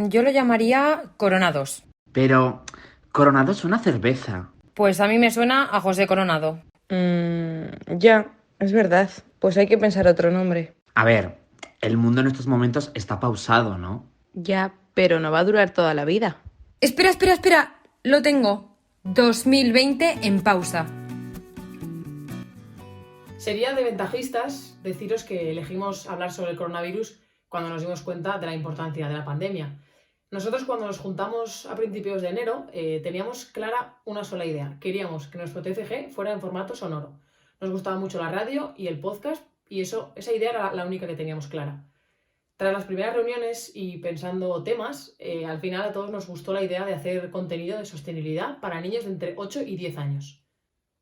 Yo lo llamaría Coronados. Pero Coronado es una cerveza. Pues a mí me suena a José Coronado. Ya, es verdad. Pues hay que pensar otro nombre. A ver, el mundo en estos momentos está pausado, ¿no? Ya, pero no va a durar toda la vida. Espera. Lo tengo. 2020 en pausa. Sería de ventajistas deciros que elegimos hablar sobre el coronavirus cuando nos dimos cuenta de la importancia de la pandemia. Nosotros cuando nos juntamos a principios de enero teníamos clara una sola idea. Queríamos que nuestro TFG fuera en formato sonoro. Nos gustaba mucho la radio y el podcast y esa idea era la única que teníamos clara. Tras las primeras reuniones y pensando temas, al final a todos nos gustó la idea de hacer contenido de sostenibilidad para niños de entre 8 y 10 años.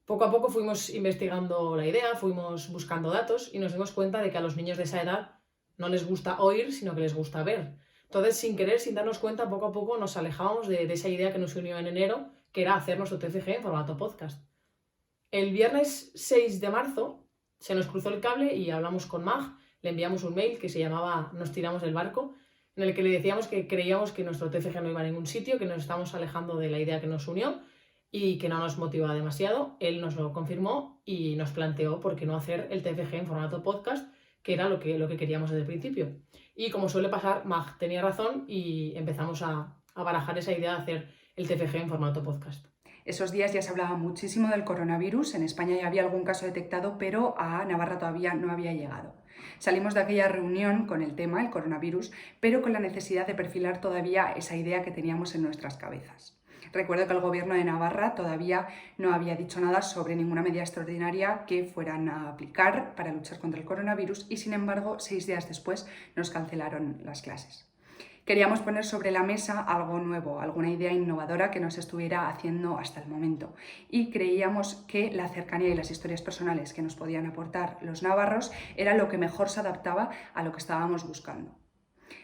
Poco a poco fuimos investigando la idea, fuimos buscando datos y nos dimos cuenta de que a los niños de esa edad no les gusta oír, sino que les gusta ver. Entonces, sin querer, sin darnos cuenta, poco a poco nos alejábamos de esa idea que nos unió en enero, que era hacer nuestro TFG en formato podcast. El viernes 6 de marzo se nos cruzó el cable y hablamos con Mag, le enviamos un mail que se llamaba Nos tiramos del barco, en el que le decíamos que creíamos que nuestro TFG no iba a ningún sitio, que nos estamos alejando de la idea que nos unió y que no nos motivaba demasiado. Él nos lo confirmó y nos planteó por qué no hacer el TFG en formato podcast, que era lo que queríamos desde el principio. Y como suele pasar, Mag tenía razón y empezamos a barajar esa idea de hacer el TFG en formato podcast. Esos días ya se hablaba muchísimo del coronavirus, en España ya había algún caso detectado, pero a Navarra todavía no había llegado. Salimos de aquella reunión con el tema, el coronavirus, pero con la necesidad de perfilar todavía esa idea que teníamos en nuestras cabezas. Recuerdo que el gobierno de Navarra todavía no había dicho nada sobre ninguna medida extraordinaria que fueran a aplicar para luchar contra el coronavirus y, sin embargo, 6 días después nos cancelaron las clases. Queríamos poner sobre la mesa algo nuevo, alguna idea innovadora que nos estuviera haciendo hasta el momento. Y creíamos que la cercanía y las historias personales que nos podían aportar los navarros era lo que mejor se adaptaba a lo que estábamos buscando.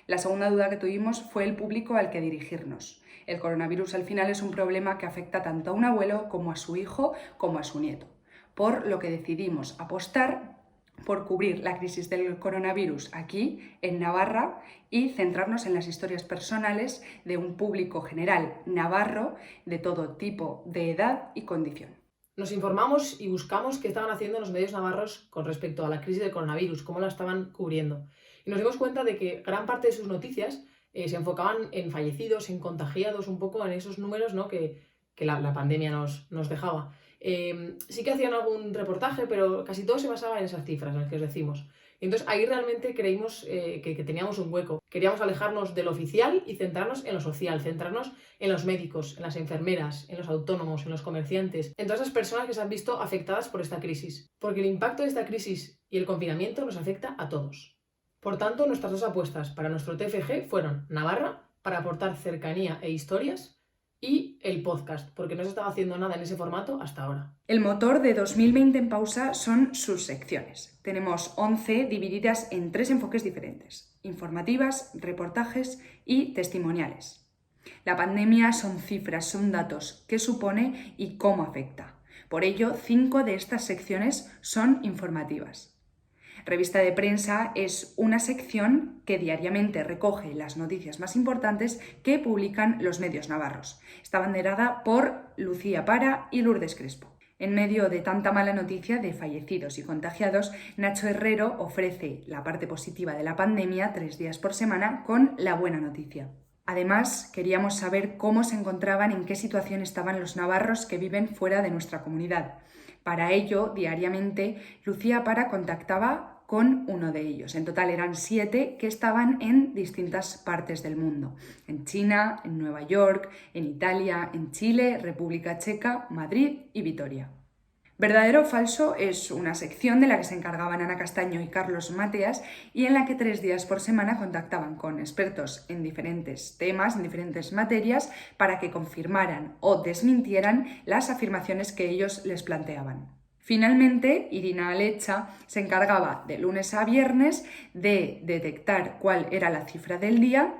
La segunda duda que tuvimos fue el público al que dirigirnos. El coronavirus al final es un problema que afecta tanto a un abuelo como a su hijo como a su nieto. Por lo que decidimos apostar por cubrir la crisis del coronavirus aquí, en Navarra, y centrarnos en las historias personales de un público general navarro de todo tipo de edad y condición. Nos informamos y buscamos qué estaban haciendo los medios navarros con respecto a la crisis del coronavirus, cómo la estaban cubriendo. Y nos dimos cuenta de que gran parte de sus noticias se enfocaban en fallecidos, en contagiados, un poco en esos números, ¿no?, que la pandemia nos dejaba. Sí que hacían algún reportaje, pero casi todo se basaba en esas cifras, en las que os decimos. Y entonces ahí realmente creímos que teníamos un hueco. Queríamos alejarnos de lo oficial y centrarnos en lo social, centrarnos en los médicos, en las enfermeras, en los autónomos, en los comerciantes, en todas esas personas que se han visto afectadas por esta crisis. Porque el impacto de esta crisis y el confinamiento nos afecta a todos. Por tanto, nuestras dos apuestas para nuestro TFG fueron Navarra, para aportar cercanía e historias, y el podcast, porque no se estaba haciendo nada en ese formato hasta ahora. El motor de 2020 en pausa son sus secciones. Tenemos 11 divididas en 3 enfoques diferentes: informativas, reportajes y testimoniales. La pandemia son cifras, son datos, qué supone y cómo afecta. Por ello, 5 de estas secciones son informativas. Revista de prensa es una sección que diariamente recoge las noticias más importantes que publican los medios navarros. Está banderada por Lucía Para y Lourdes Crespo. En medio de tanta mala noticia de fallecidos y contagiados, Nacho Herrero ofrece la parte positiva de la pandemia 3 días por semana con la buena noticia. Además, queríamos saber cómo se encontraban, en qué situación estaban los navarros que viven fuera de nuestra comunidad. Para ello, diariamente, Lucía Para contactaba con uno de ellos. En total eran 7 que estaban en distintas partes del mundo. En China, en Nueva York, en Italia, en Chile, República Checa, Madrid y Vitoria. Verdadero o falso es una sección de la que se encargaban Ana Castaño y Carlos Mateas y en la que 3 días por semana contactaban con expertos en diferentes temas, en diferentes materias, para que confirmaran o desmintieran las afirmaciones que ellos les planteaban. Finalmente, Irina Alecha se encargaba de lunes a viernes de detectar cuál era la cifra del día,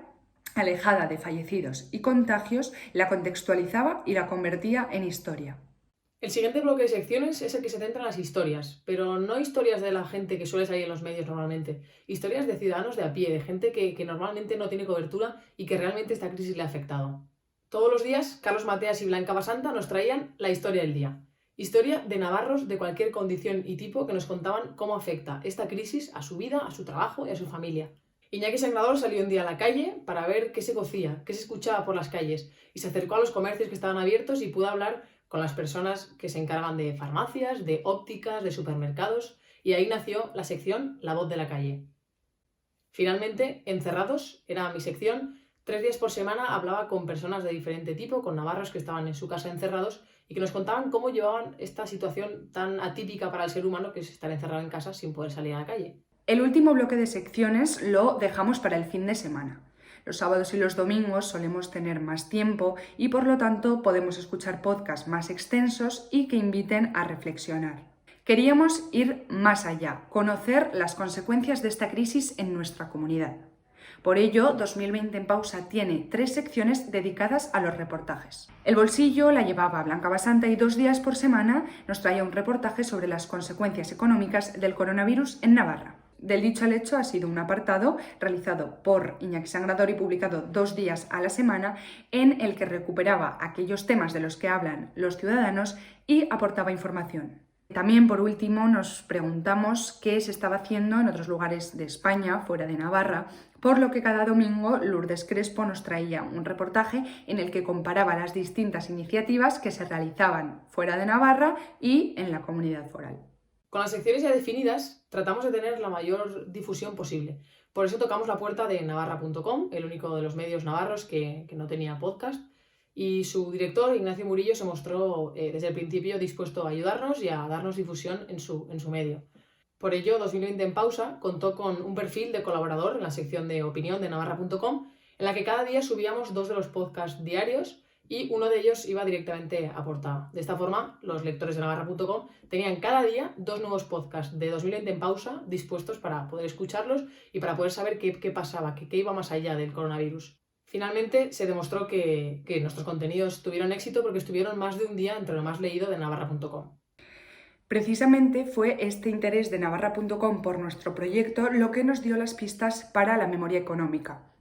alejada de fallecidos y contagios, la contextualizaba y la convertía en historia. El siguiente bloque de secciones es el que se centra en las historias, pero no historias de la gente que suele salir en los medios normalmente, historias de ciudadanos de a pie, de gente que normalmente no tiene cobertura y que realmente esta crisis le ha afectado. Todos los días, Carlos Mateas y Blanca Basanta nos traían la historia del día. Historia de navarros de cualquier condición y tipo que nos contaban cómo afecta esta crisis a su vida, a su trabajo y a su familia. Iñaki Sangrador salió un día a la calle para ver qué se cocía, qué se escuchaba por las calles y se acercó a los comercios que estaban abiertos y pudo hablar con las personas que se encargan de farmacias, de ópticas, de supermercados, y ahí nació la sección La Voz de la Calle. Finalmente, Encerrados era mi sección. 3 días por semana hablaba con personas de diferente tipo, con navarros que estaban en su casa encerrados y que nos contaban cómo llevaban esta situación tan atípica para el ser humano que es estar encerrado en casa sin poder salir a la calle. El último bloque de secciones lo dejamos para el fin de semana. Los sábados y los domingos solemos tener más tiempo y por lo tanto podemos escuchar podcasts más extensos y que inviten a reflexionar. Queríamos ir más allá, conocer las consecuencias de esta crisis en nuestra comunidad. Por ello, 2020 en Pausa tiene 3 secciones dedicadas a los reportajes. El bolsillo la llevaba Blanca Basanta y 2 días por semana nos traía un reportaje sobre las consecuencias económicas del coronavirus en Navarra. Del dicho al hecho ha sido un apartado realizado por Iñaki Sangrador y publicado 2 días a la semana en el que recuperaba aquellos temas de los que hablan los ciudadanos y aportaba información. También, por último, nos preguntamos qué se estaba haciendo en otros lugares de España, fuera de Navarra, por lo que cada domingo Lourdes Crespo nos traía un reportaje en el que comparaba las distintas iniciativas que se realizaban fuera de Navarra y en la comunidad foral. Con las secciones ya definidas, tratamos de tener la mayor difusión posible. Por eso tocamos la puerta de navarra.com, el único de los medios navarros que no tenía podcast, y su director, Ignacio Murillo, se mostró desde el principio dispuesto a ayudarnos y a darnos difusión en su medio. Por ello, 2020 en Pausa contó con un perfil de colaborador en la sección de opinión de navarra.com, en la que cada día subíamos 2 de los podcasts diarios y uno de ellos iba directamente a portada. De esta forma, los lectores de navarra.com tenían cada día 2 nuevos podcasts de 2020 en Pausa dispuestos para poder escucharlos y para poder saber qué pasaba, qué iba más allá del coronavirus. Finalmente, se demostró que nuestros contenidos tuvieron éxito porque estuvieron más de un día entre lo más leído de navarra.com. Precisamente fue este interés de navarra.com por nuestro proyecto lo que nos dio las pistas para la memoria económica.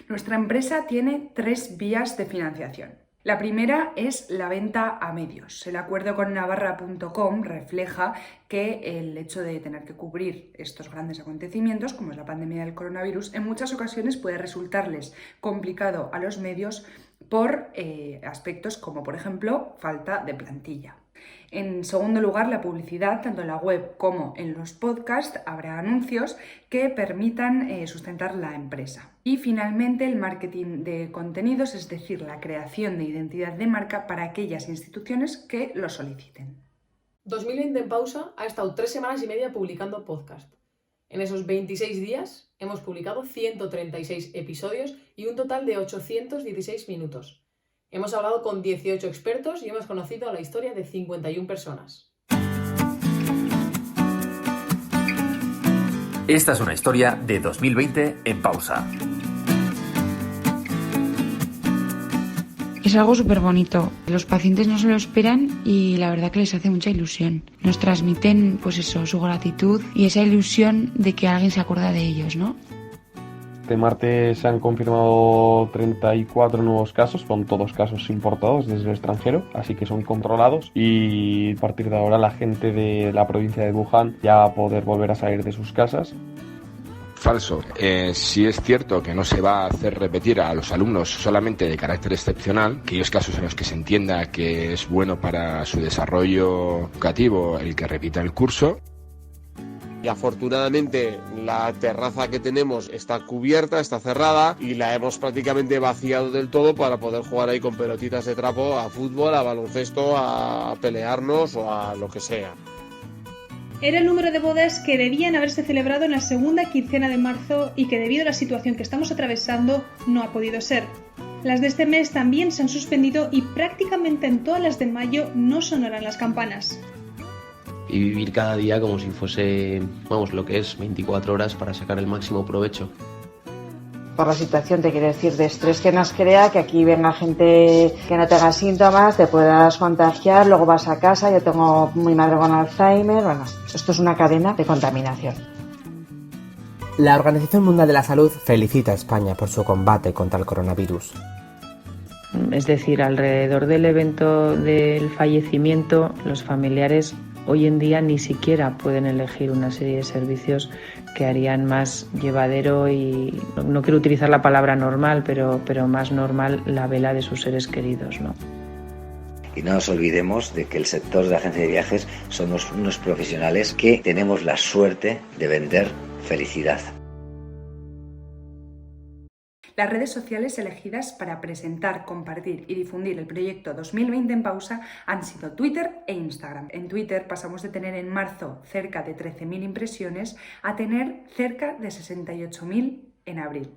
Nuestra empresa tiene 3 vías de financiación. La primera es la venta a medios. El acuerdo con navarra.com refleja que el hecho de tener que cubrir estos grandes acontecimientos, como es la pandemia del coronavirus, en muchas ocasiones puede resultarles complicado a los medios por aspectos como, por ejemplo, falta de plantilla. En segundo lugar, la publicidad, tanto en la web como en los podcasts, habrá anuncios que permitan sustentar la empresa. Y finalmente, el marketing de contenidos, es decir, la creación de identidad de marca para aquellas instituciones que lo soliciten. 2020 en Pausa ha estado 3 semanas y media publicando podcast. En esos 26 días hemos publicado 136 episodios y un total de 816 minutos. Hemos hablado con 18 expertos y hemos conocido la historia de 51 personas. Esta es una historia de 2020 en Pausa. Es algo súper bonito. Los pacientes no se lo esperan y la verdad que les hace mucha ilusión. Nos transmiten, pues eso, su gratitud y esa ilusión de que alguien se acuerda de ellos, ¿no? Este martes se han confirmado 34 nuevos casos, son todos casos importados desde el extranjero, así que son controlados y a partir de ahora la gente de la provincia de Wuhan ya va a poder volver a salir de sus casas. Falso. Sí es cierto que no se va a hacer repetir a los alumnos solamente de carácter excepcional, aquellos casos en los que se entienda que es bueno para su desarrollo educativo el que repita el curso. Y afortunadamente la terraza que tenemos está cubierta, está cerrada y la hemos prácticamente vaciado del todo para poder jugar ahí con pelotitas de trapo a fútbol, a baloncesto, a pelearnos o a lo que sea. Era el número de bodas que debían haberse celebrado en la segunda quincena de marzo y que debido a la situación que estamos atravesando no ha podido ser. Las de este mes también se han suspendido y prácticamente en todas las de mayo no sonarán las campanas. Y vivir cada día como si fuese, lo que es 24 horas para sacar el máximo provecho. por la situación, te quiero decir, de estrés que nos crea, que aquí venga gente que no tenga síntomas, te puedas contagiar, luego vas a casa, yo tengo mi madre con Alzheimer, bueno, esto es una cadena de contaminación. La Organización Mundial de la Salud felicita a España por su combate contra el coronavirus. Es decir, alrededor del evento del fallecimiento, los familiares hoy en día ni siquiera pueden elegir una serie de servicios que harían más llevadero y, no quiero utilizar la palabra normal, pero más normal la vela de sus seres queridos, ¿no? Y no nos olvidemos de que el sector de la agencia de viajes somos unos profesionales que tenemos la suerte de vender felicidad. Las redes sociales elegidas para presentar, compartir y difundir el proyecto 2020 en pausa han sido Twitter e Instagram. En Twitter pasamos de tener en marzo cerca de 13.000 impresiones a tener cerca de 68.000 en abril.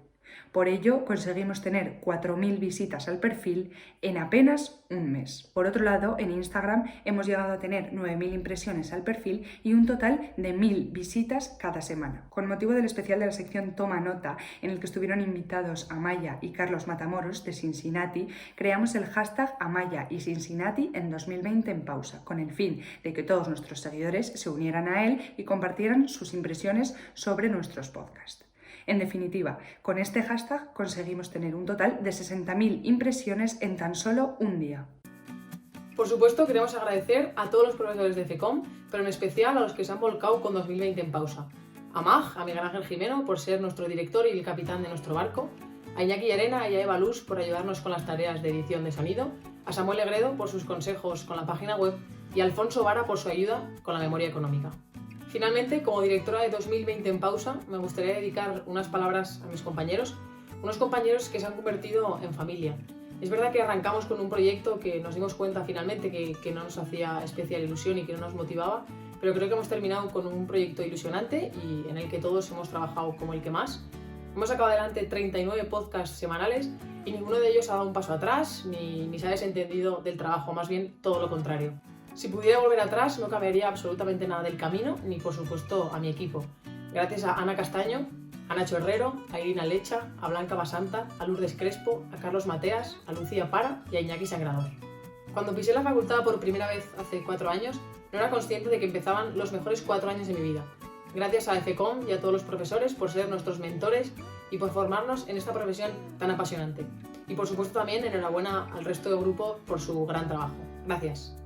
Por ello, conseguimos tener 4.000 visitas al perfil en apenas un mes. Por otro lado, en Instagram hemos llegado a tener 9.000 impresiones al perfil y un total de 1.000 visitas cada semana. Con motivo del especial de la sección Toma Nota, en el que estuvieron invitados Amaya y Carlos Matamoros de Cincinnati, creamos el hashtag Amaya y Cincinnati en 2020 en pausa, con el fin de que todos nuestros seguidores se unieran a él y compartieran sus impresiones sobre nuestros podcasts. En definitiva, con este hashtag conseguimos tener un total de 60.000 impresiones en tan solo un día. Por supuesto, queremos agradecer a todos los profesores de FECOM, pero en especial a los que se han volcado con 2020 en pausa. A Mag, a Miguel Ángel Jimeno, por ser nuestro director y el capitán de nuestro barco, a Iñaki Arena y a Eva Luz por ayudarnos con las tareas de edición de sonido, a Samuel Legredo por sus consejos con la página web y a Alfonso Vara por su ayuda con la memoria económica. Finalmente, como directora de 2020 en pausa, me gustaría dedicar unas palabras a mis compañeros, unos compañeros que se han convertido en familia. Es verdad que arrancamos con un proyecto que nos dimos cuenta finalmente que no nos hacía especial ilusión y que no nos motivaba, pero creo que hemos terminado con un proyecto ilusionante y en el que todos hemos trabajado como el que más. Hemos sacado adelante 39 podcasts semanales y ninguno de ellos ha dado un paso atrás ni se ha desentendido del trabajo, más bien todo lo contrario. Si pudiera volver atrás, no cambiaría absolutamente nada del camino, ni por supuesto a mi equipo. Gracias a Ana Castaño, a Nacho Herrero, a Irina Lecha, a Blanca Basanta, a Lourdes Crespo, a Carlos Mateas, a Lucía Para y a Iñaki Sangrador. Cuando pisé la facultad por primera vez hace 4 años, no era consciente de que empezaban los mejores 4 años de mi vida. Gracias a FECOM y a todos los profesores por ser nuestros mentores y por formarnos en esta profesión tan apasionante. Y por supuesto también enhorabuena al resto del grupo por su gran trabajo. Gracias.